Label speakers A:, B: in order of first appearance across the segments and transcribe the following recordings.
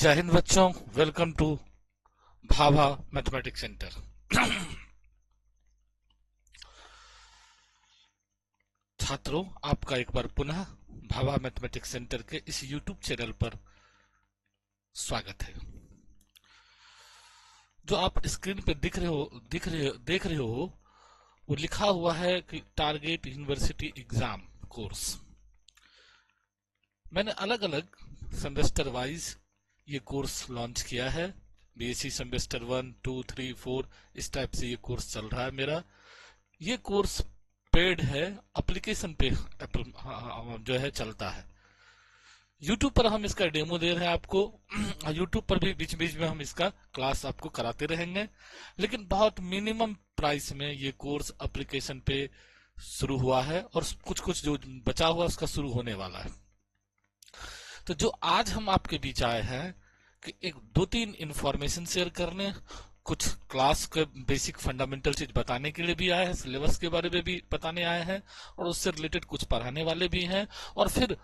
A: जय हिंद बच्चों, welcome to Bhabha mathematics centre. छात्रों, आपका एक बार पुनः भाभा मैथमेटिक्स सेंटर के इस यूट्यूब चैनल पर स्वागत है। जो आप स्क्रीन पे देख रहे हो वो लिखा हुआ है कि टारगेट यूनिवर्सिटी एग्जाम कोर्स। मैंने अलग अलग सेमेस्टर वाइज ये कोर्स लॉन्च किया है। बीएससी सेमेस्टर 1, 2, 3, 4 इस टाइप से ये कोर्स चल रहा है मेरा। ये कोर्स पेड है, एप्लीकेशन पे जो है चलता है। यूट्यूब पर हम इसका डेमो दे रहे हैं आपको। यूट्यूब पर भी बीच बीच में हम इसका क्लास आपको कराते रहेंगे, लेकिन बहुत मिनिमम प्राइस में ये कोर्स एप्लीकेशन पे शुरू हुआ है और कुछ कुछ जो बचा हुआ उसका शुरू होने वाला है। तो जो आज हम आपके बीच आए हैं कि एक दो तीन इंफॉर्मेशन शेयर करने, कुछ क्लास के बेसिक फंडामेंटल चीज बताने के लिए भी आए हैं, सिलेबस के बारे में भी बताने आए हैं और उससे रिलेटेड कुछ पढ़ाने वाले भी हैं। और फिर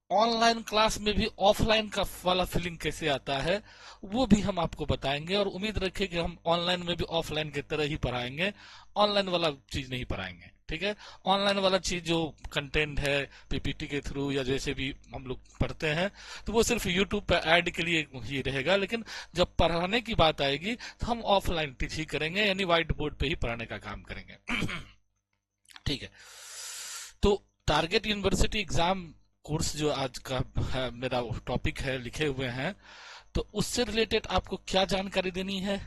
A: ऑनलाइन क्लास में भी ऑफलाइन का वाला फीलिंग कैसे आता है वो भी हम आपको बताएंगे। और उम्मीद रखें कि हम ऑनलाइन में भी ऑफलाइन की तरह ही पढ़ाएंगे, ऑनलाइन वाला चीज नहीं पढ़ाएंगे। ठीक है, ऑनलाइन वाला चीज जो कंटेंट है पीपीटी के थ्रू या जैसे भी हम लोग पढ़ते हैं तो वो सिर्फ यूट्यूब पे ऐड के लिए ही रहेगा, लेकिन जब पढ़ाने की बात आएगी तो हम ऑफलाइन टीच ही करेंगे, यानी व्हाइट बोर्ड पे ही पढ़ाने का काम करेंगे। ठीक है, तो टारगेट यूनिवर्सिटी एग्जाम कोर्स जो आज का है, मेरा टॉपिक है, लिखे हुए हैं, तो उससे रिलेटेड आपको क्या जानकारी देनी है।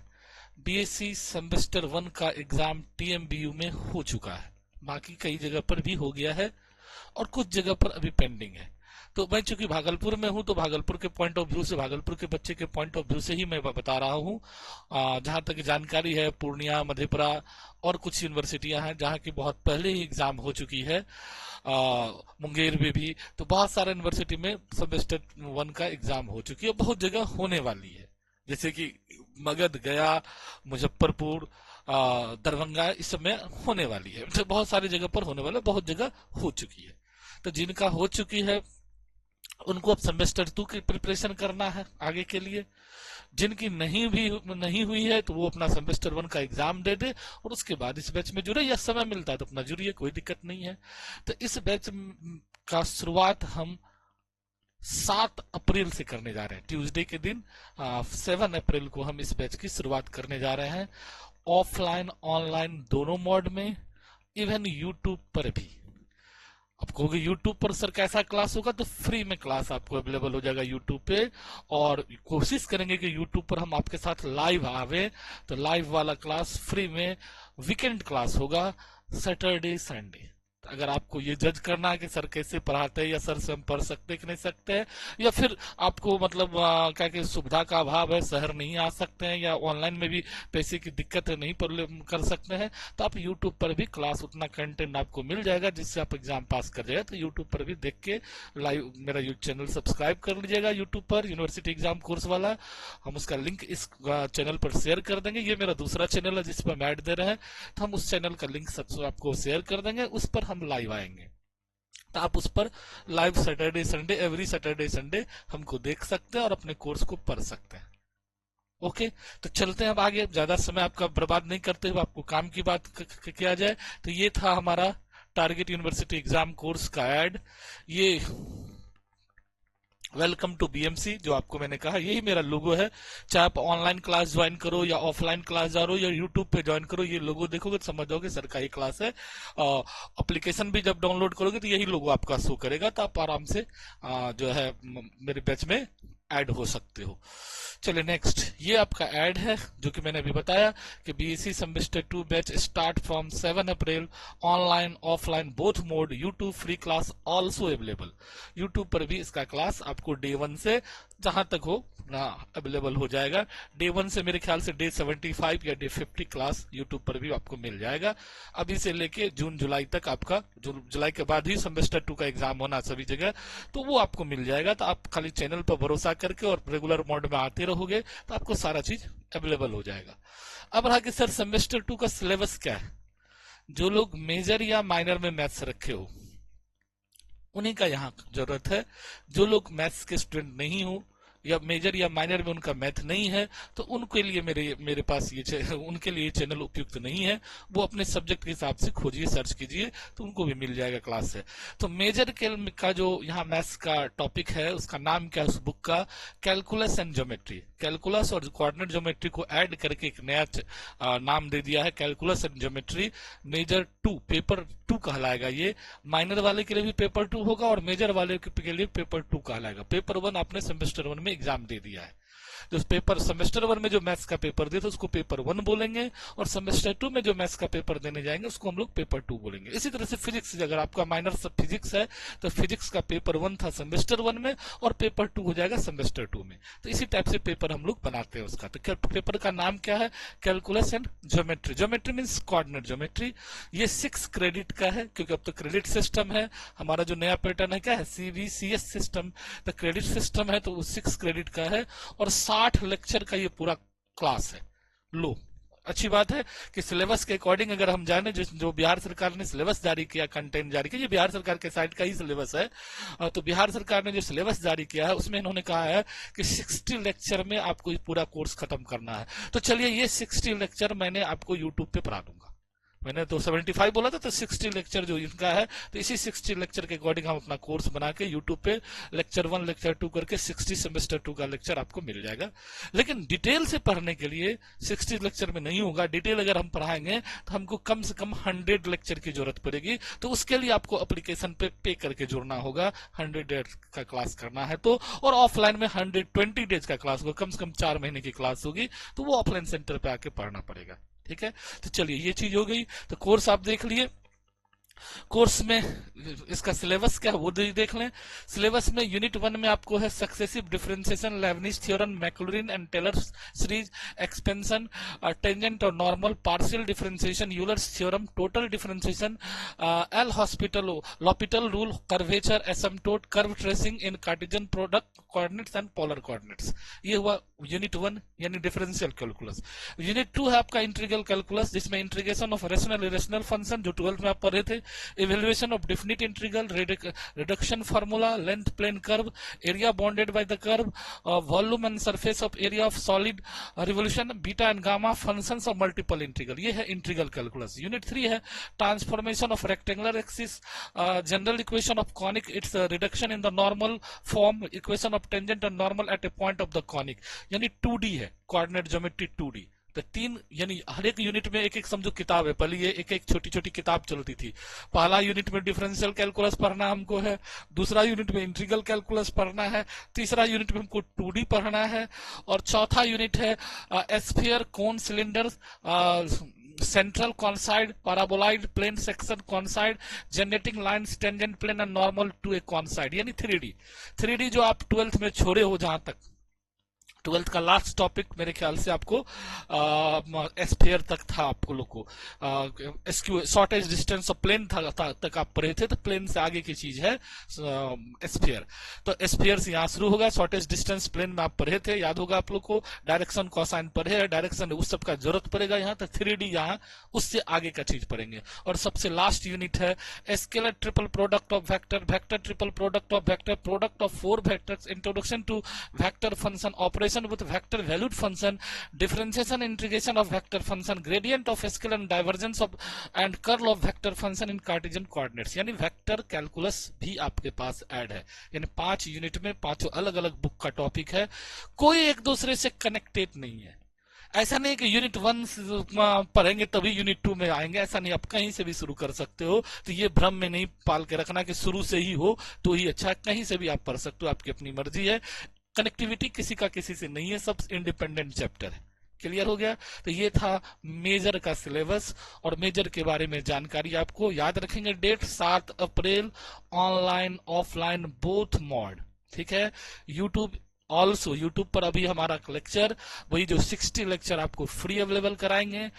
A: बीएससी सेमेस्टर 1 का एग्जाम टीएमबीयू में हो चुका है, बाकी कई जगह पर भी हो गया है और कुछ जगह पर अभी पेंडिंग है। तो मैं चूंकि भागलपुर में हूं तो भागलपुर के पॉइंट ऑफ व्यू से, भागलपुर के बच्चे के पॉइंट ऑफ व्यू से ही मैं बता रहा हूं। जहां तक जानकारी है, पूर्णिया, मधेपुरा और कुछ यूनिवर्सिटियां हैं जहां की बहुत पहले ही एग्जाम हो चुकी है। मुंगेर में भी, तो बहुत सारे यूनिवर्सिटी में सेमेस्टर 1 का एग्जाम हो चुकी है, बहुत जगह होने वाली है, जैसे कि मगध, गया, मुजफ्फरपुर, दरभंगा इस सब में होने वाली है। तो बहुत सारी जगह पर होने वाला, बहुत जगह हो चुकी है। तो जिनका हो चुकी है उनको अब सेमेस्टर 2 की प्रिपरेशन करना है आगे के लिए। जिनकी नहीं हुई है तो वो अपना सेमेस्टर 1 का एग्जाम दे दे और उसके बाद इस बैच में जुड़े, या समय मिलता है तो अपना जुड़िए, कोई दिक्कत नहीं है। तो इस बैच का शुरुआत हम 7 अप्रैल से करने जा रहे हैं, ट्यूसडे के दिन 7 अप्रैल को हम इस बैच की शुरुआत करने जा रहे हैं, ऑफलाइन ऑनलाइन दोनों मोड में, इवन यूट्यूब पर भी। आप कहोगे यूट्यूब पर सर कैसा क्लास होगा, तो फ्री में क्लास आपको अवेलेबल हो जाएगा यूट्यूब पे। और कोशिश करेंगे कि यूट्यूब पर हम आपके साथ लाइव आवे, तो लाइव वाला क्लास फ्री में वीकेंड क्लास होगा, सैटरडे संडे। अगर आपको ये जज करना है कि सर कैसे पढ़ाते हैं या सर से हम पढ़ सकते कि नहीं सकते हैं, या फिर आपको मतलब क्या कि सुविधा का अभाव है, शहर नहीं आ सकते हैं, या ऑनलाइन में भी पैसे की दिक्कत है, नहीं कर सकते हैं, तो आप यूट्यूब पर भी क्लास, उतना कंटेंट आपको मिल जाएगा जिससे आप एग्जाम पास कर जाएगा। तो यूट्यूब पर भी देख के लाइव मेरा चैनल सब्सक्राइब कर लीजिएगा यूट्यूब पर, यूनिवर्सिटी एग्जाम कोर्स वाला। हम उसका लिंक इस चैनल पर शेयर कर देंगे। ये मेरा दूसरा चैनल है जिस पर हम ऐड दे रहे हैं, तो हम उस चैनल का लिंक आपको शेयर कर देंगे, उस पर हम लाइव आएंगे। तो आप उस पर live Saturday Sunday, every Saturday Sunday हमको देख सकते हैं और अपने कोर्स को पढ़ सकते हैं। ओके, तो चलते हैं अब आगे, ज्यादा समय आपका बर्बाद नहीं करते हुए आपको काम की बात किया जाए। तो ये था हमारा टारगेट यूनिवर्सिटी एग्जाम कोर्स का ऐड। ये वेलकम टू बीएमसी जो आपको मैंने कहा, यही मेरा लोगो है। चाहे आप ऑनलाइन क्लास ज्वाइन करो या ऑफलाइन क्लास जा रहे हो या यूट्यूब पे ज्वाइन करो, ये लोगो देखोगे तो समझ जाओगे सर का ये क्लास है। एप्लीकेशन भी जब डाउनलोड करोगे तो यही लोगो आपका शो करेगा, तो आप आराम से जो है मेरे बैच में ऐड हो सकते हो। चलिए नेक्स्ट, ये आपका ऐड है जो कि मैंने अभी बताया कि BSc semester 2 batch start from 7 April, online offline both mode, YouTube free class also available. YouTube पर भी इसका क्लास आपको डे 1 से जहां तक हो ना अवेलेबल हो जाएगा। डे 1 से मेरे ख्याल से डे 75 या डे 50 क्लास यूट्यूब पर भी आपको मिल जाएगा। अभी से लेके जून जुलाई तक आपका, जुलाई के बाद ही सेमेस्टर 2 का एग्जाम होना सभी जगह, तो वो आपको मिल जाएगा। तो आप खाली चैनल पर भरोसा करके और रेगुलर मोड में आते रहोगे तो आपको सारा चीज अवेलेबल हो जाएगा। अब रहा कि सर सेमेस्टर 2 का सिलेबस क्या है। जो लोग मेजर या माइनर में मैथ्स रखे हो उन्हीं का यहाँ जरूरत है। जो लोग मैथ्स के स्टूडेंट नहीं हो या मेजर या माइनर में उनका मैथ नहीं है, तो उनके लिए मेरे पास उनके लिए चैनल उपयुक्त नहीं है। वो अपने सब्जेक्ट के हिसाब से खोजिए, सर्च कीजिए, तो उनको भी मिल जाएगा क्लास है। तो मेजर का जो यहाँ मैथ्स का टॉपिक है, उसका नाम क्या है उस बुक का? Calculus and geometry. कैलकुलस और कोऑर्डिनेट ज्योमेट्री को ऐड करके एक नया नाम दे दिया है, calculus and geometry major 2, paper 2 कहलाएगा ये। माइनर वाले के लिए भी पेपर 2 होगा और मेजर वाले के लिए पेपर 2 कहलाएगा। पेपर 1 आपने सेमेस्टर 1 में एग्जाम दे दिया है। जो पेपर सेमेस्टर 1 में जो मैथ्स का पेपर दिया था उसको पेपर 1 बोलेंगे, और सेमेस्टर 2 में जो मैथ्स का पेपर देने जाएंगे उसको हम लोग पेपर 2 बोलेंगे। इसी तरह से फिजिक्स, अगर आपका माइनर सब फिजिक्स है तो फिजिक्स का पेपर 1 था सेमेस्टर 1 में और पेपर 2 हो जाएगा सेमेस्टर 2 में। तो इसी टाइप से पेपर हम लोग बनाते हैं उसका। तो पेपर का नाम क्या है? Calculus and geometry. Geometry means coordinate geometry. ये 6 क्रेडिट का है, क्योंकि अब तो क्रेडिट सिस्टम है। हमारा जो नया पैटर्न है क्या है? CBCS system. तो क्रेडिट सिस्टम है तो 6 क्रेडिट का है और 60 लेक्चर का ये पूरा क्लास है। लो, अच्छी बात है कि सिलेबस के अकॉर्डिंग अगर हम जाने, जो बिहार सरकार ने सिलेबस जारी किया, कंटेंट जारी किया, ये बिहार सरकार के साइड का ही सिलेबस है। तो बिहार सरकार ने जो सिलेबस जारी किया है उसमें इन्होंने कहा है कि 60 लेक्चर में आपको ये पूरा कोर्स खत्म करना है। तो चलिए ये 60 लेक्चर मैंने आपको यूट्यूब पे पढ़ा दूंगा। मैंने तो 75 बोला था, तो 60 लेक्चर जो इनका है, तो इसी 60 लेक्चर के अकॉर्डिंग हम अपना कोर्स बना के यूट्यूब पे लेक्चर 1 लेक्चर 2 करके 60 सेमेस्टर 2 का लेक्चर आपको मिल जाएगा। लेकिन डिटेल से पढ़ने के लिए 60 लेक्चर में नहीं होगा। डिटेल अगर हम पढ़ाएंगे तो हमको कम से कम 100 लेक्चर की जरूरत पड़ेगी। तो उसके लिए आपको एप्लीकेशन पे करके जुड़ना होगा। 100 डेज का क्लास करना है तो, और ऑफलाइन में 120 डेज का क्लास होगा, कम से कम 4 महीने की क्लास होगी, तो वो ऑफलाइन सेंटर पे आके पढ़ना पड़ेगा। ठीक है, तो चलिए ये चीज हो गई। तो कोर्स आप देख लिए। कोर्स में इसका सिलेबस क्या है वो देख लें। सिलेबस में यूनिट 1 में आपको है successive differentiation, Leibniz theorem, Maclaurin and Taylor series, expansion, tangent और normal, partial differentiation, Euler's theorem, total differentiation, L Hospital L'Hopital rule, curvature, asymptote, curve tracing in Cartesian product coordinates and polar coordinates. ये हुआ unit 1 यानी differential calculus. Unit 2 है आपका integral calculus, जिसमें integration of rational irrational function जो 12th में आप पढ़े थे, evaluation of definite integral, reduction formula, length plane curve, area bounded by the curve, volume and surface of area of solid, revolution, beta and gamma, functions of multiple integral। ये है integral calculus. Unit 3 है transformation of rectangular axis, general equation of conic, it's reduction in the normal form, equation of tangent and normal at a point of the conic, यानी 2D है, coordinate geometry 2D। तो 3 यानी हर एक unit में एक एक समझो किताब है। पहले ये एक एक छोटी छोटी किताब चलती थी। पहला यूनिट में डिफरेंशियल कैलकुलस पढ़ना हमको है, दूसरा यूनिट में इंटीग्रल कैलकुलस पढ़ना है, तीसरा यूनिट में हमको 2D पढ़ना है, और चौथा यूनिट है sphere, cone, cylinder, central conicoid, paraboloid, plane section conicoid, generating lines, tangent plane and normal to a conicoid, यानी 3D जो आप 12th में छोड़े हो, जहां तक 12th का लास्ट टॉपिक मेरे ख्याल से आपको स्फीयर तक था। आपको लोग को शॉर्टेज डिस्टेंस ऑफ प्लेन तक आप पढ़े थे, तो प्लेन से आगे की चीज है स्फीयर। तो स्फीयर से यहाँ शुरू होगा। शॉर्टेज डिस्टेंस प्लेन में आप पढ़े थे, याद होगा आप लोग को। डायरेक्शन कोसाइन पढ़े है, डायरेक्शन उस सब का जरूरत पड़ेगा यहाँ तक। 3D यहाँ उससे आगे का चीज पढ़ेंगे। और सबसे लास्ट यूनिट है scalar triple product of vector, vector triple product of vector, product of 4 vectors, introduction to vector function, operation with vector valued function, differentiation integration of vector function, gradient of scale and divergence of and curl of vector function in Cartesian coordinates। यानी vector calculus भी आपके पास add है। यानी 5 unit में 5 अलग अलग book का topic है, कोई एक दूसरे से कनेक्टेड नहीं है। ऐसा नहीं कि यूनिट 1 पढ़ेंगे तभी यूनिट 2 में आएंगे, ऐसा नहीं। आप कहीं से भी शुरू कर सकते हो। तो ये भ्रम में नहीं पाल के रखना कि शुरू से ही हो तो ही अच्छा, कहीं से भी आप पढ़ सकते हो, आपकी अपनी मर्जी है। कनेक्टिविटी किसी का किसी से नहीं है, सब इंडिपेंडेंट चैप्टर है। क्लियर हो गया? तो ये था मेजर का सिलेबस और मेजर के बारे में जानकारी। आपको याद रखेंगे डेट 7 अप्रैल, ऑनलाइन ऑफलाइन बोथ मोड। ठीक है, यूट्यूब ऑल्सो, यूट्यूब पर अभी हमारा लेक्चर वही जो 60 लेक्चर आपको फ्री अवेलेबल कराएंगे,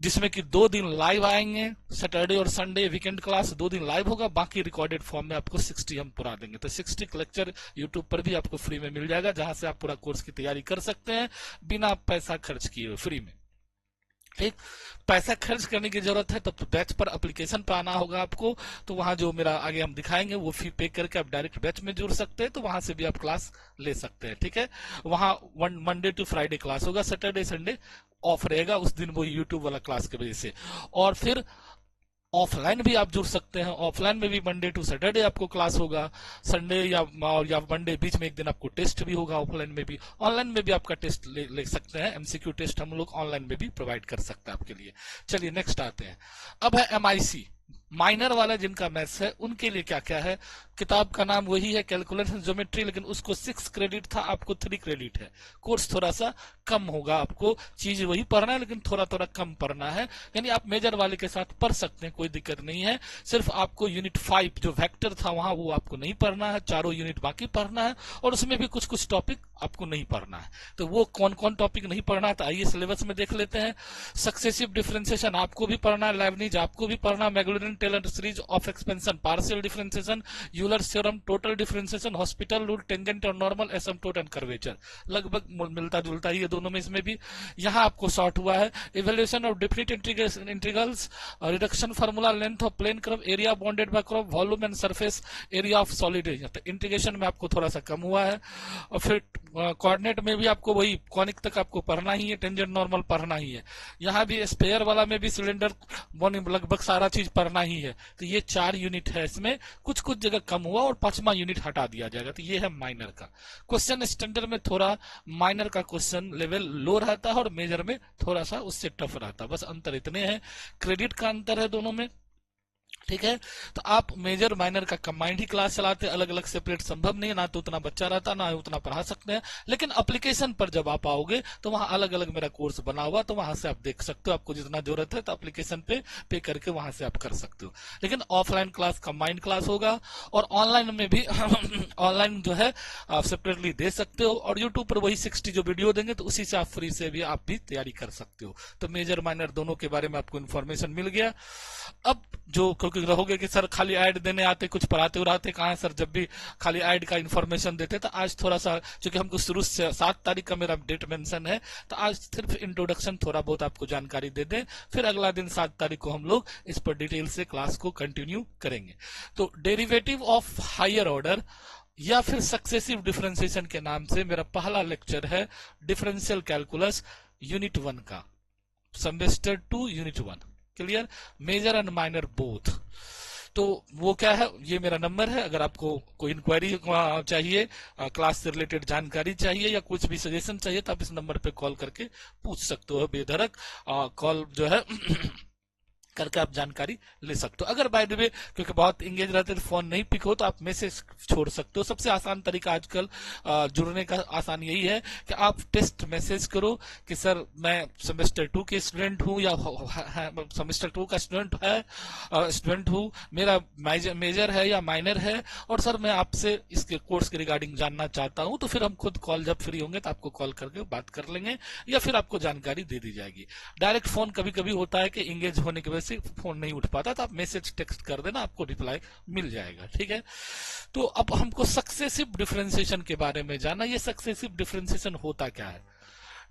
A: जिसमें कि 2 दिन लाइव आएंगे, सैटरडे और संडे वीकेंड क्लास 2 दिन लाइव होगा, बाकी रिकॉर्डेड फॉर्म में आपको 60 हम पुरा देंगे। तो 60 लेक्चर यूट्यूब पर भी आपको फ्री में मिल जाएगा, जहां से आप पूरा कोर्स की तैयारी कर सकते हैं बिना पैसा खर्च किए, फ्री में। ठीक, पैसा खर्च करने की जरूरत है तब तो बैच पर एप्लीकेशन पर आना होगा आपको। तो वहां जो मेरा आगे हम दिखाएंगे वो फी पे करके आप डायरेक्ट बैच में जुड़ सकते हैं, तो वहां से भी आप क्लास ले सकते हैं। ठीक है, वहां मंडे टू फ्राइडे क्लास होगा, सैटरडे संडे ऑफ रहेगा, उस दिन वो यूट्यूब वाला क्लास की वजह से। और फिर ऑफलाइन भी आप जुड़ सकते हैं, ऑफलाइन में भी मंडे टू सैटरडे आपको क्लास होगा, संडे या मंडे बीच में एक दिन आपको टेस्ट भी होगा ऑफलाइन में भी। ऑनलाइन में भी आपका टेस्ट ले सकते हैं, एमसीक्यू टेस्ट हम लोग ऑनलाइन में भी प्रोवाइड कर सकते हैं आपके लिए। चलिए नेक्स्ट आते हैं, अब है एमआईसी माइनर वाला जिनका मैथ्स है उनके लिए क्या क्या है। किताब का नाम वही है कैलकुलेशन ज्योमेट्री, लेकिन उसको 6 क्रेडिट था, आपको 3 क्रेडिट है। कोर्स थोड़ा सा कम होगा, आपको चीज वही पढ़ना है लेकिन थोड़ा थोड़ा कम पढ़ना है, यानी आप मेजर वाले के साथ पढ़ सकते हैं, कोई दिक्कत नहीं है। सिर्फ आपको यूनिट 5 जो वेक्टर था वहां वो आपको नहीं पढ़ना है, चारों यूनिट बाकी पढ़ना है, और उसमें भी कुछ कुछ टॉपिक आपको नहीं पढ़ना है। तो वो कौन कौन टॉपिक नहीं पढ़ना है तो आइए सिलेबस में देख लेते हैं। सक्सेसिव डिफरेंशिएशन आपको भी पढ़ना है, लेबनिज आपको भी पढ़ना है, Maclaurin Taylor series of expansion, partial differentiation, Euler theorem, total differentiation, hospital rule, tangent और नॉर्मल, एसिम्पटोट एंड कर्वेचर, लगभग मिलता जुलता ही है दोनों में। इसमें भी यहाँ आपको शॉर्ट हुआ है evaluation of definite integrals, reduction formula, length of plane curve, area bounded by curve, volume and surface area of solid area. तो इंटीग्रेशन में आपको थोड़ा सा कम हुआ है। और फिर कोऑर्डिनेट में भी आपको वही कॉनिक तक आपको पढ़ना ही है, टेंजेंट नॉर्मल पढ़ना ही है। यहाँ भी स्पेयर वाला में भी सिलेंडर लगभग सारा चीज पढ़ना ही है। तो ये 4 यूनिट है, इसमें कुछ कुछ जगह कम हुआ और 5वां यूनिट हटा दिया जाएगा। तो ये है माइनर का क्वेश्चन। स्टैंडर्ड में थोड़ा माइनर का क्वेश्चन लेवल लो रहता है और मेजर में थोड़ा सा उससे टफ रहता है, बस अंतर इतने हैं, क्रेडिट का अंतर है दोनों में। ठीक है, तो आप मेजर माइनर का कंबाइंड ही क्लास चलाते, अलग अलग सेपरेट संभव नहीं है, ना तो उतना बच्चा रहता ना उतना पढ़ा सकते हैं। लेकिन एप्लीकेशन पर जब आप आओगे तो वहां अलग अलग मेरा कोर्स बना हुआ, तो वहां से आप देख सकते हो, आपको जितना जरूरत है तो एप्लीकेशन पे करके वहां से आप कर सकते हो। लेकिन ऑफलाइन क्लास कंबाइंड क्लास होगा, और ऑनलाइन में भी ऑनलाइन जो है आप सेपरेटली दे सकते हो, और यूट्यूब पर वही 60 जो वीडियो देंगे तो उसी से आप फ्री से भी आप भी तैयारी कर सकते हो। तो मेजर माइनर दोनों के बारे में आपको इन्फॉर्मेशन मिल गया। अब जो क्योंकि रहोगे कि सर खाली ऐड देने आते, कुछ पढ़ाते उड़ाते कहाँ है सर, जब भी खाली ऐड का इन्फॉर्मेशन देते, तो आज थोड़ा सा क्योंकि हमको शुरू से 7 तारीख का मेरा डेट मेंशन है, तो आज सिर्फ इंट्रोडक्शन थोड़ा बहुत आपको जानकारी दे दें, फिर अगला दिन 7 तारीख को हम लोग इस पर डिटेल से क्लास को कंटिन्यू करेंगे। तो डेरिवेटिव ऑफ हायर ऑर्डर या फिर सक्सेसिव डिफरेंशिएशन के नाम से मेरा पहला लेक्चर है डिफरेंशियल कैलकुलस यूनिट 1 का, semester 2 unit 1। Clear, major and minor both. तो वो क्या है, ये मेरा नंबर है, अगर आपको कोई इंक्वायरी चाहिए, क्लास से रिलेटेड जानकारी चाहिए या कुछ भी सजेशन चाहिए तो आप इस नंबर पे कॉल करके पूछ सकते हो बेधड़क। कॉल जो है करके आप जानकारी ले सकते हो। अगर बाय द वे क्योंकि बहुत इंगेज रहते हैं फोन नहीं पिक हो तो आप मैसेज छोड़ सकते हो। सबसे आसान तरीका आजकल जुड़ने का आसान यही है कि आप टेक्स्ट मैसेज करो कि सर मैं सेमेस्टर 2 के स्टूडेंट हूं या सेमेस्टर 2 का स्टूडेंट हूं, मेरा मेजर है या माइनर है, और सर मैं आपसे इसके कोर्स के रिगार्डिंग जानना चाहता हूं। तो फिर हम खुद कॉल जब फ्री होंगे तो आपको कॉल करके बात कर लेंगे या फिर आपको जानकारी दे दी जाएगी। डायरेक्ट फोन कभी कभी होता है कि इंगेज होने की वजह से फोन नहीं उठ पाता, तो आप मैसेज टेक्स्ट कर देना, आपको रिप्लाई मिल जाएगा। ठीक है, तो अब हमको सक्सेसिव डिफरेंशिएशन के बारे में जाना। ये सक्सेसिव डिफरेंशिएशन होता क्या है।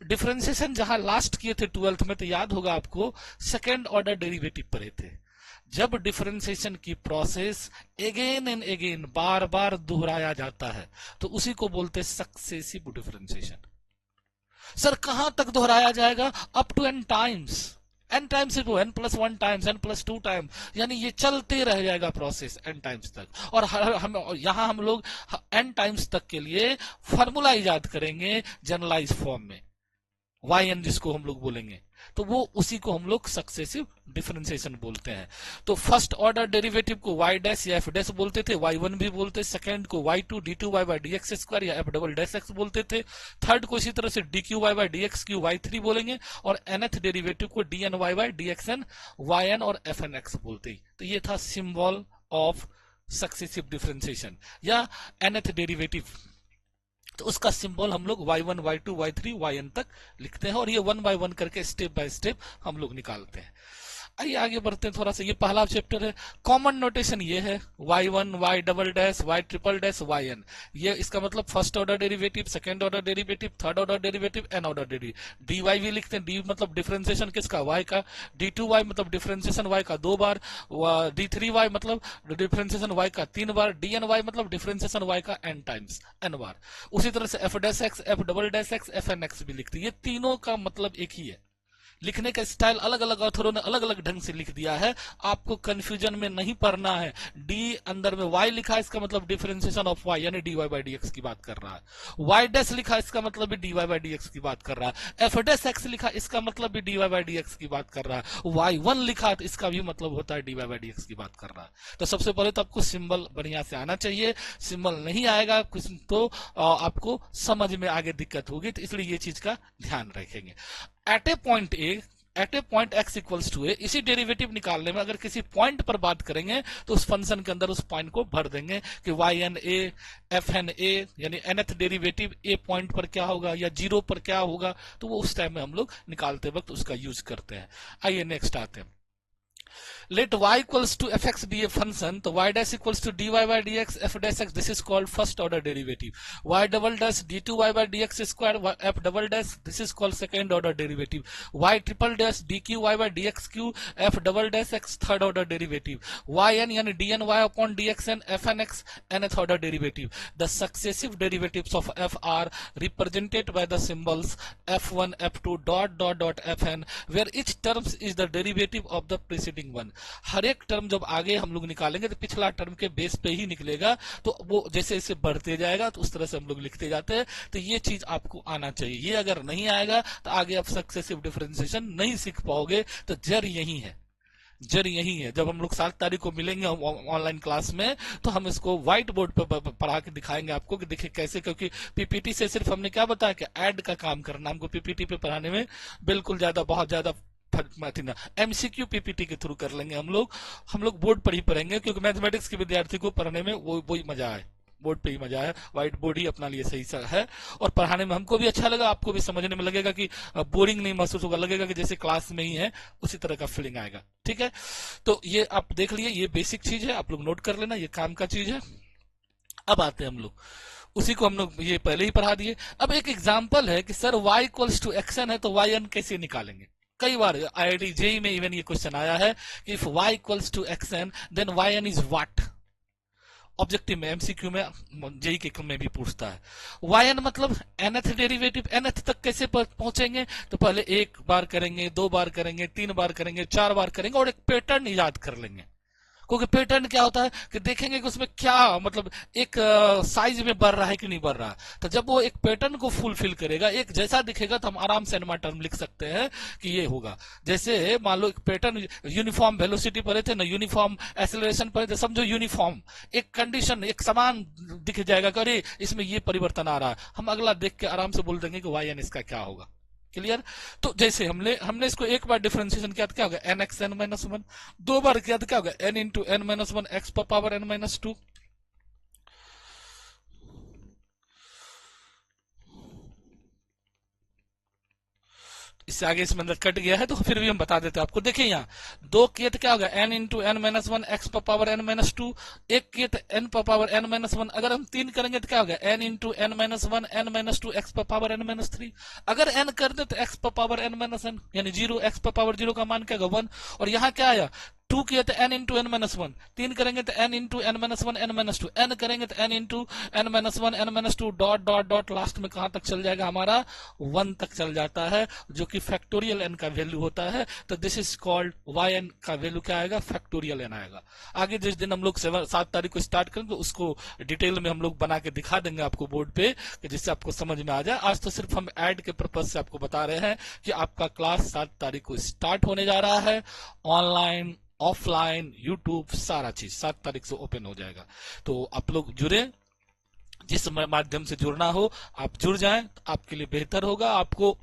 A: डिफरेंशिएशन जहां लास्ट किए थे 12th में, तो याद होगा आपको सेकेंड ऑर्डर डेरिवेटिव पढ़े थे। जब डिफरेंशिएशन की प्रोसेस अगेन एंड अगेन बार बार दोहराया जाता है तो उसी को बोलते हैं सक्सेसिव डिफरेंशिएशन। सर कहां तक दोहराया जाएगा, up to n times. n times से n+1 टाइम्स, n+2 टाइम, यानी ये चलते रह जाएगा प्रोसेस n टाइम्स तक। और यहां हम लोग n टाइम्स तक के लिए फॉर्मूला इजाद करेंगे जनरलाइज फॉर्म में, yn जिसको हम लोग बोलेंगे, तो वो उसी को हम लोग सक्सेसिव डिफरेंशिएशन बोलते हैं। तो फर्स्ट ऑर्डर डेरिवेटिव को y डैश या f डैश बोलते थे, y1 भी बोलते, सेकंड को y2 d2y by dx square या f डबल डैश x बोलते थे, थर्ड को इसी तरह से dqy bye dx Q y3 बोलेंगे, और nth डेरिवेटिव को dny बाय dxn yn और fnx बोलते ही। तो ये था सिंबल ऑफ सक्सेसिव डिफरेंशिएशन या nth डेरिवेटिव। तो उसका सिंबल हम लोग y1 y2 y3 yn तक लिखते हैं, और ये 1 बाय 1 करके स्टेप बाय स्टेप हम लोग निकालते हैं। आइए आगे बढ़ते हैं थोड़ा सा। ये पहला चैप्टर है। कॉमन नोटेशन ये है y1 y double dash y triple dash yn। ये इसका मतलब first order derivative, second order derivative, third order derivative, n order derivative. dy भी लिखते हैं, डी मतलब डिफरेंशिएशन किसका, y का। d2y मतलब डिफरेंशिएशन y का 2 बार, d3y मतलब डिफरेंशिएशन y का 3 बार, dny मतलब डिफरेंशिएशन y का n टाइम्स, n बार। उसी तरह से f dash x, f double dash x, fn x भी लिखते हैं। ये तीनों का मतलब एक ही है। लिखने का स्टाइल अलग अलग ऑथरों ने अलग अलग ढंग से लिख दिया है, आपको कंफ्यूजन में नहीं पड़ना है। डी अंदर में y लिखा है, इसका मतलब डिफरेंशिएशन ऑफ y यानी dy by dx की बात कर रहा है। y डैश लिखा है, इसका मतलब भी dy by dx की बात कर रहा है। f डैश x लिखा है, इसका मतलब भी dy by dx की बात कर रहा है। y1 लिखा है तो इसका भी मतलब होता है dy by dx की बात कर रहा है। तो सबसे पहले तो आपको सिंबल बढ़िया से आना चाहिए। सिंबल नहीं आएगा कुछ तो आपको समझ में आगे दिक्कत होगी, तो इसलिए ये चीज का ध्यान रखेंगे। At a point x equals to A, इसी डेरिवेटिव निकालने में अगर किसी पॉइंट पर बात करेंगे तो उस फंक्शन के अंदर उस पॉइंट को भर देंगे कि yn a fn a यानी nth डेरिवेटिव a पॉइंट पर क्या होगा या 0 पर क्या होगा, तो वो उस टाइम में हम लोग निकालते वक्त उसका यूज करते हैं। आइए नेक्स्ट आते हैं। Let y equals to fx be a function, तो y dash equals to dy by dx f dash x, this is called first order derivative. Y double dash d2y by dx square f double dash, this is called second order derivative. Y triple dash dqy by dx q f double dash x third order derivative. yn यानी dny upon dxn fn x nth order derivative. The successive derivatives of f are represented by the symbols f1 f2 dot dot dot fn, where each term is the derivative of the preceding one. हर एक term जब आगे हम लोग निकालेंगे तो पिछला term के base पे ही निकलेगा, तो वो जैसे जैसे बढ़ते जाएगा तो उस तरह से हम लोग लिखते जाते हैं। तो ये चीज आपको आना चाहिए। ये अगर नहीं आएगा तो आगे आप सक्सेसिव डिफरेंशिएशन नहीं सीख पाओगे। तो जड़ यही है, जड़ यही है। जब हम लोग 7 तारीख को मिलेंगे ऑनलाइन क्लास में तो हम इसको व्हाइट बोर्ड पर पढ़ा के दिखाएंगे आपको कि देखिए कैसे, क्योंकि पीपीटी से सिर्फ हमने क्या बताया कि ऐड का काम करना, हमको पीपीटी पे पढ़ाने में बिल्कुल बहुत ज्यादा एमसीक्यू पीपीटी के थ्रू कर लेंगे हम लोग बोर्ड पर ही पढ़ेंगे, क्योंकि मैथमेटिक्स के विद्यार्थी को पढ़ने में वही मजा है, बोर्ड पे ही मजा है। व्हाइट बोर्ड ही अपना लिए सही है और पढ़ाने में हमको भी अच्छा लगा, आपको भी समझने में लगेगा कि बोरिंग नहीं महसूस होगा, लगेगा कि जैसे क्लास में ही है, उसी तरह का फीलिंग आएगा। ठीक है, तो ये आप देख लिए, ये बेसिक चीज है, आप लोग नोट कर लेना, ये काम का चीज है। अब आते हैं हम लोग, उसी को हम लोग ये पहले ही पढ़ा दिए। अब एक एग्जाम्पल है कि sir y equals to x n है तो वाई एन कैसे निकालेंगे। कई बार IIT जेई में इवन ये क्वेश्चन आया है कि if y equals to x n then y n is what. Objective में, एमसीक्यू में, जेई के में भी पूछता है। yn मतलब nth डेरिवेटिव, nth तक कैसे पहुंचेंगे, तो पहले 1 बार करेंगे, 2 बार करेंगे, 3 बार करेंगे, 4 बार करेंगे और एक पैटर्न याद कर लेंगे। क्योंकि पैटर्न क्या होता है कि देखेंगे कि उसमें क्या मतलब एक साइज में बढ़ रहा है कि नहीं बढ़ रहा। तो जब वो एक पैटर्न को फुलफिल करेगा, एक जैसा दिखेगा, तो हम आराम से एनमा टर्म लिख सकते हैं कि ये होगा। जैसे मान लो एक पैटर्न, यूनिफॉर्म वेलोसिटी पढ़े थे ना, यूनिफॉर्म एक्सेलरेशन पढ़े थे, समझो यूनिफॉर्म एक कंडीशन, एक समान दिख जाएगा कि अरे इसमें ये परिवर्तन आ रहा है, हम अगला देख के आराम से बोल देंगे कि वाई एन इसका क्या होगा। क्लियर। तो जैसे हमने इसको एक बार डिफरेंशिएशन किया तो क्या होगा, एन एक्स एन माइनस 1, 2 बार किया तो क्या होगा, n into n minus 1 x पर पावर एन माइनस 2। इससे आगे इसमें अंदर कट गया है तो फिर भी हम बता देते हैं आपको। देखिए यहाँ 2 किए तो क्या होगा, n into n minus 1 x पर पावर एन माइनस 2। 1 किए तो n पर पावर एन माइनस 1। अगर हम 3 करेंगे तो क्या होगा, n into n minus 1 n minus 2 x पर पावर एन माइनस 3। अगर n कर दे तो x पर पावर एन माइनस एन यानी 0, एक्स पर पावर 0 का मान क्या होगा 1। और यहाँ क्या आया, 2 किया तो n इंटू एन माइनस 1, 3 करेंगे तो n into n minus 1 n minus 2, n करेंगे तो n into n minus 1 n minus 2 dot dot dot, last में कहां तक चल जाएगा हमारा, 1 तक चल जाता है, जो कि फैक्टोरियल n का वैल्यू होता है। तो this is called y n का वैल्यू क्या आएगा, फैक्टोरियल n आएगा। आगे जिस दिन हम लोग 7 तारीख को स्टार्ट करेंगे तो उसको डिटेल में हम लोग बना के दिखा देंगे आपको बोर्ड पे, जिससे आपको समझ में आ जाए। आज तो सिर्फ हम ऐड के पर्पज से आपको बता रहे हैं कि आपका क्लास 7 तारीख को स्टार्ट होने जा रहा है, ऑनलाइन ऑफलाइन यूट्यूब सारा चीज 7 तारीख से ओपन हो जाएगा। तो आप लोग जुड़े, जिस माध्यम से जुड़ना हो आप जुड़ जाएं, तो आपके लिए बेहतर होगा, आपको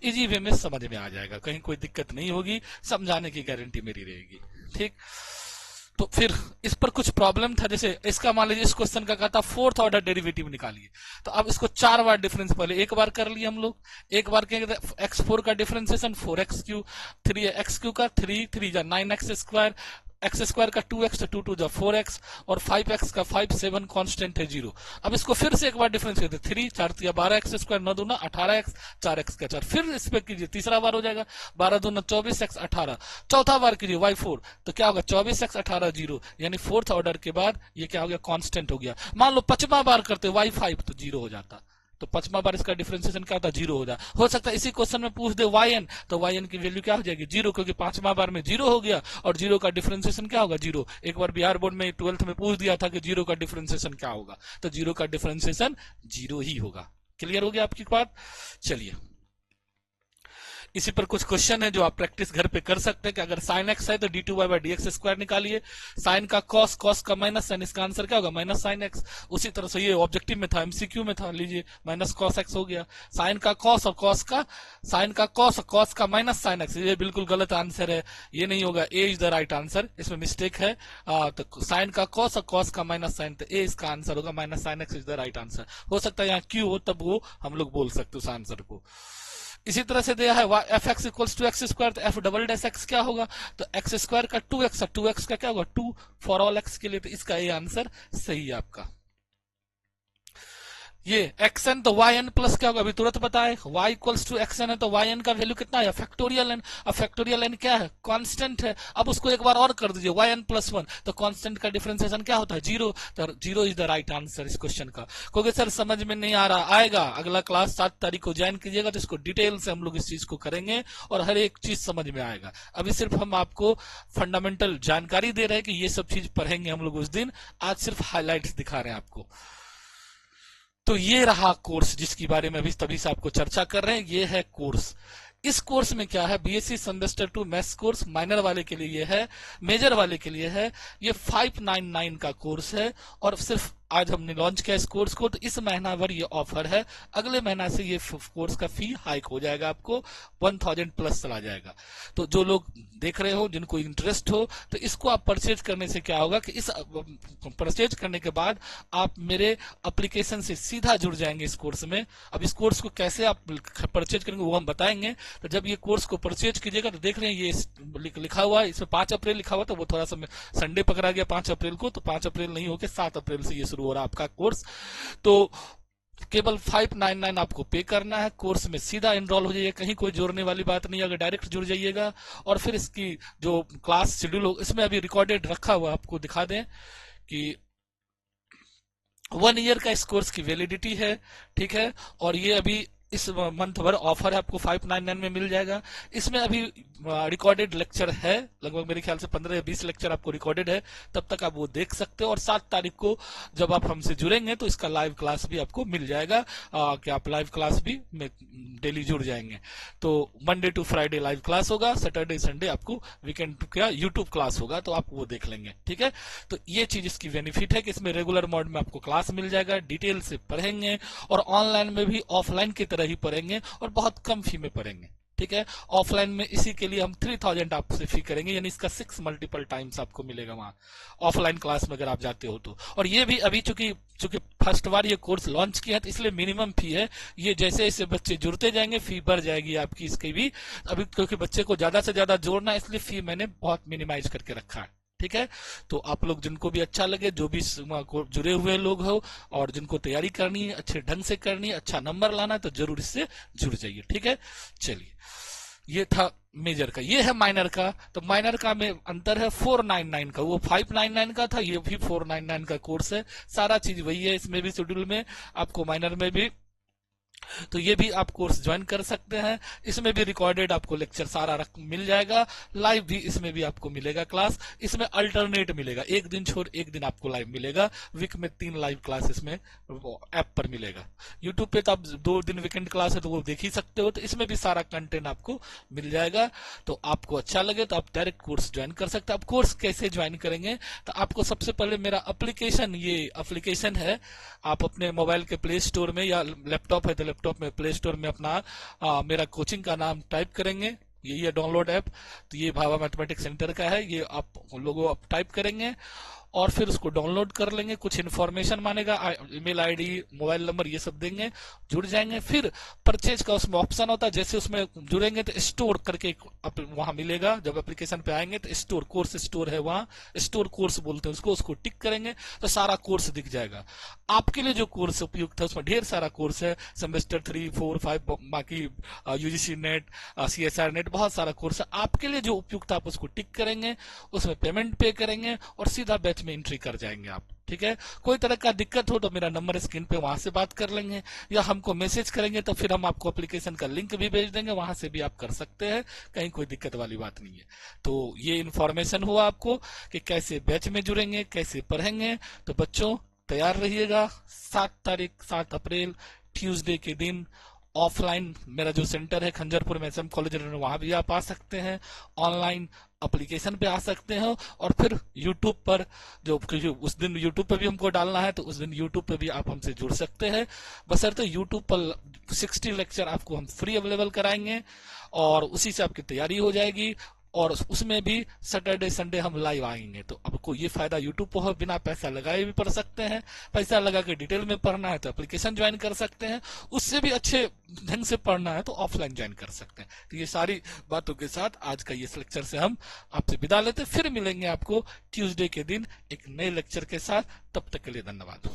A: इजी वे में समझ में आ जाएगा, कहीं कोई दिक्कत नहीं होगी, समझाने की गारंटी मेरी रहेगी। ठीक, तो फिर इस पर कुछ प्रॉब्लम था, जैसे इसका मान लीजिए इस क्वेश्चन का कहा था फोर्थ ऑर्डर डेरिवेटिव निकालिए, तो अब इसको 4 बार डिफरेंस, पहले एक बार कर लिए हम लोग, एक बार कहेंगे x4 का डिफरेंशिएशन 4x3, 3x3 का 3 जा 9x2, एक्स स्क्वायर का 2x तो 2 जा 4x, और 5x का 5, 7 कांस्टेंट है 0। अब इसको फिर से एक बार डिफरेंस करते 3 4 या 12x2, 9 दूना 18x, 4x का 4, फिर इस पे कीजिए, तीसरा बार हो जाएगा 12 दूना 24x 18, चौथा बार कीजिए y4, तो क्या होगा 24x 18 0, यानी फोर्थ ऑर्डर के बाद ये क्या हो गया, कांस्टेंट हो गया। मान लो 5वां बार करते y5 तो 0 हो जाता, तो 5वां बार इसका डिफरेंशिएशन क्या होता है, 0 हो जाए। हो सकता है इसी क्वेश्चन में पूछ दे yn, तो yn की वैल्यू क्या हो जाएगी, 0, क्योंकि 5वां बार में 0 हो गया, और 0 का डिफरेंशिएशन क्या होगा, 0। एक बार बिहार बोर्ड में 12th में पूछ दिया था कि 0 का डिफरेंशिएशन क्या होगा, तो 0 का डिफरेंशिएशन 0 ही होगा। क्लियर हो गया आपकी बात। चलिए, इसी पर कुछ क्वेश्चन है जो आप प्रैक्टिस घर पे कर सकते हैं कि अगर sin x है तो d2y/dx² निकालिए, sin का cos, cos का माइनस sin, इसका आंसर क्या होगा, माइनस sin x। उसी तरह से ये ऑब्जेक्टिव में था, एमसीक्यू में था, लीजिए माइनस cos x हो गया, sin का cos और cos का, sin का cos और cos का माइनस sin x, ये बिल्कुल गलत आंसर है, ये नहीं होगा, ए इज द राइट आंसर, इसमें मिस्टेक है। तो sin का cos और cos का माइनस sin, तो ए इसका आंसर होगा, minus sin x is the right answer. हो सकता है यहाँ क्यू हो, तब वो हम लोग बोल सकते उस आंसर को। इसी तरह से दिया है f x equals to x square, तो एफ डबल डैश एक्स क्या होगा, तो एक्स स्क्वायर का 2x, 2x का क्या होगा 2 फॉर ऑल एक्स के लिए, तो इसका ये आंसर सही है आपका। ये xn तो yn प्लस क्या होगा, अभी तुरंत बताए, y इक्वल्स टू xn है तो yn का वैल्यू कितना है, फैक्टोरियल n। अब फैक्टोरियल n क्या है, कांस्टेंट है। अब उसको एक बार और कर दीजिए yn प्लस 1, तो कांस्टेंट का डिफरेंशिएशन क्या होता है, 0, तो 0 इज द राइट आंसर इस क्वेश्चन का। क्योंकि सर समझ में नहीं आ रहा, आएगा अगला क्लास 7 तारीख को ज्वाइन कीजिएगा, तो इसको डिटेल से हम लोग इस चीज को करेंगे और हर एक चीज समझ में आएगा। अभी सिर्फ हम आपको फंडामेंटल जानकारी दे रहे हैं कि ये सब चीज पढ़ेंगे हम लोग उस दिन, आज सिर्फ हाईलाइट्स दिखा रहे हैं आपको। तो ये रहा कोर्स जिसके बारे में अभी तभी से आपको चर्चा कर रहे हैं, ये है कोर्स। इस कोर्स में क्या है, BSc semester 2 maths course minor वाले के लिए ये है, मेजर वाले के लिए है, ये 599 का कोर्स है, और सिर्फ आज हमने लॉन्च किया इस कोर्स को, तो इस महीना भर ये ऑफर है, अगले महीना से ये कोर्स का फी हाइक हो जाएगा, आपको 1000 प्लस चला जाएगा। तो जो लोग देख रहे हो, जिनको इंटरेस्ट हो, तो इसको आप परचेज करने से क्या होगा कि इस परचेज करने के बाद आप मेरे एप्लीकेशन से सीधा जुड़ जाएंगे इस कोर्स में। अब इस कोर्स को कैसे आप परचेज करेंगे वो हम बताएंगे। तो जब ये कोर्स को परचेज कीजिएगा तो देख रहे हैं ये लिखा हुआ है, इसमें 5 अप्रैल लिखा हुआ था, वो थोड़ा सा संडे पकड़ा गया 5 अप्रैल को, तो 5 अप्रैल नहीं होकर 7 अप्रैल से ये शुरू हो रहा है आपका कोर्स। तो केवल 599 आपको पे करना है, कोर्स में सीधा एनरोल हो जाइए, कहीं कोई जोड़ने वाली बात नहीं है, अगर डायरेक्ट जुड़ जाइएगा। और फिर इसकी जो क्लास शेड्यूल हो, इसमें अभी रिकॉर्डेड रखा हुआ, आपको दिखा दें कि 1 ईयर का इस कोर्स की वैलिडिटी है, ठीक है। और ये अभी इस मंथ भर ऑफर है, आपको 599 में मिल जाएगा। इसमें अभी रिकॉर्डेड लेक्चर है, लगभग मेरे ख्याल से 15 या 20 लेक्चर आपको रिकॉर्डेड है, तब तक आप वो देख सकते हो। और 7 तारीख को जब आप हमसे जुड़ेंगे तो इसका लाइव क्लास भी आपको मिल जाएगा, कि आप लाइव क्लास भी में डेली जुड़ जाएंगे। तो Monday to Friday live class होगा, सैटरडे संडे आपको वीकेंड का यूट्यूब क्लास होगा, तो आप वो देख लेंगे, ठीक है। तो ये चीज इसकी बेनिफिट है कि इसमें रेगुलर मोड में आपको क्लास मिल जाएगा, डिटेल से पढ़ेंगे, और ऑनलाइन में भी ऑफलाइन की तरह ही पढ़ेंगे, और बहुत कम फी में पढ़ेंगे, ठीक है। ऑफलाइन में इसी के लिए हम 3000 आपसे फी करेंगे, यानी इसका 6 मल्टीपल टाइम्स आपको मिलेगा वहां ऑफलाइन क्लास में अगर आप जाते हो तो। और ये भी अभी चूंकि फर्स्ट बार ये कोर्स लॉन्च किया है, तो इसलिए मिनिमम फी है। ये जैसे जैसे बच्चे जुड़ते जाएंगे फी बढ़ जाएगी आपकी इसकी भी, अभी क्योंकि बच्चे को ज्यादा से ज्यादा जोड़ना है, इसलिए फी मैंने बहुत मिनिमाइज करके रखा है, ठीक है। तो आप लोग जिनको भी अच्छा लगे, जो भी जुड़े हुए लोग हो और जिनको तैयारी करनी है, अच्छे ढंग से करनी है, अच्छा नंबर लाना है, तो जरूर इससे जुड़ जाइए, ठीक है। चलिए, ये था मेजर का, ये है माइनर का। तो माइनर का में अंतर है 499 का, वो 599 का था, ये भी 499 का कोर्स है। सारा चीज वही है, इसमें भी शेड्यूल में आपको माइनर में भी, तो ये भी आप कोर्स ज्वाइन कर सकते हैं। इसमें भी रिकॉर्डेड आपको लेक्चर सारा मिल जाएगा, लाइव भी इसमें भी आपको मिलेगा क्लास। इसमें अल्टरनेट मिलेगा, एक दिन छोड़ एक दिन आपको लाइव मिलेगा, वीक में 3 लाइव क्लास इसमें ऐप पर मिलेगा। यूट्यूब पे तो आप 2 दिन वीकेंड क्लास है तो वो देख ही सकते हो, तो इसमें भी सारा कंटेंट आपको मिल जाएगा। तो आपको अच्छा लगे तो आप डायरेक्ट कोर्स ज्वाइन कर सकते हैं। आप कोर्स कैसे ज्वाइन करेंगे, तो आपको सबसे पहले मेरा एप्लीकेशन, ये एप्लीकेशन है, आप अपने मोबाइल के प्ले स्टोर में, या लैपटॉप है तो लैपटॉप में प्ले स्टोर में अपना मेरा कोचिंग का नाम टाइप करेंगे, यही है डाउनलोड ऐप। तो ये भाभा मैथमेटिक्स सेंटर का है, ये आप लोगों आप टाइप करेंगे और फिर उसको डाउनलोड कर लेंगे। कुछ इन्फॉर्मेशन मांगेगा, ईमेल आईडी, मोबाइल नंबर, ये सब देंगे, जुड़ जाएंगे। फिर परचेज का उसमें ऑप्शन होता है, जैसे उसमें जुड़ेंगे तो स्टोर करके वहां मिलेगा। जब एप्लीकेशन पे आएंगे तो स्टोर, कोर्स स्टोर है वहां, स्टोर कोर्स बोलते हैं उसको, उसको टिक करेंगे तो सारा कोर्स दिख जाएगा। आपके लिए जो कोर्स उपयुक्त है उसमें ढेर सारा कोर्स है, सेमेस्टर 3, 4, 5, बाकी यूजीसी नेट, CSR नेट, बहुत सारा कोर्स है। आपके लिए जो उपयुक्त है आप उसको टिक करेंगे, उसमें पेमेंट पे करेंगे और सीधा बैच में एंट्री कर जाएंगे आप। ठीक है, कोई तरह का दिक्कत हो तो मेरा नंबर स्क्रीन पे, वहां से बात कर लेंगे, या हमको मैसेज करेंगे तो फिर हम आपको एप्लीकेशन का लिंक भी भेज देंगे, वहां से भी आप कर सकते हैं, कहीं कोई दिक्कत वाली बात नहीं है। तो ये इन्फॉर्मेशन हुआ आपको कि कैसे बैच में जुड़ेंगे, कैसे पढ़ेंगे। तो बच्चों तैयार रहिएगा, 7 अप्रैल ट्यूसडे के दिन ऑफलाइन मेरा जो सेंटर है खंजरपुर में, SM कॉलेज, वहां भी आप आ सकते हैं, ऑनलाइन एप्लीकेशन पे आ सकते हैं, और फिर यूट्यूब पर जो उस दिन यूट्यूब पे भी हमको डालना है तो उस दिन यूट्यूब पे भी आप हमसे जुड़ सकते हैं। बशर्ते यूट्यूब पर 60 लेक्चर आपको हम फ्री अवेलेबल कराएंगे और उसी से आपकी तैयारी हो जाएगी, और उसमें भी सैटरडे संडे हम लाइव आएंगे। तो आपको ये फायदा यूट्यूब पर बिना पैसा लगाए भी पढ़ सकते हैं, पैसा लगा के डिटेल में पढ़ना है तो एप्लीकेशन ज्वाइन कर सकते हैं, उससे भी अच्छे ढंग से पढ़ना है तो ऑफलाइन ज्वाइन कर सकते हैं। तो ये सारी बातों के साथ आज का ये लेक्चर से हम आपसे विदा लेते, फिर मिलेंगे आपको ट्यूसडे के दिन एक नए लेक्चर के साथ। तब तक के लिए धन्यवाद।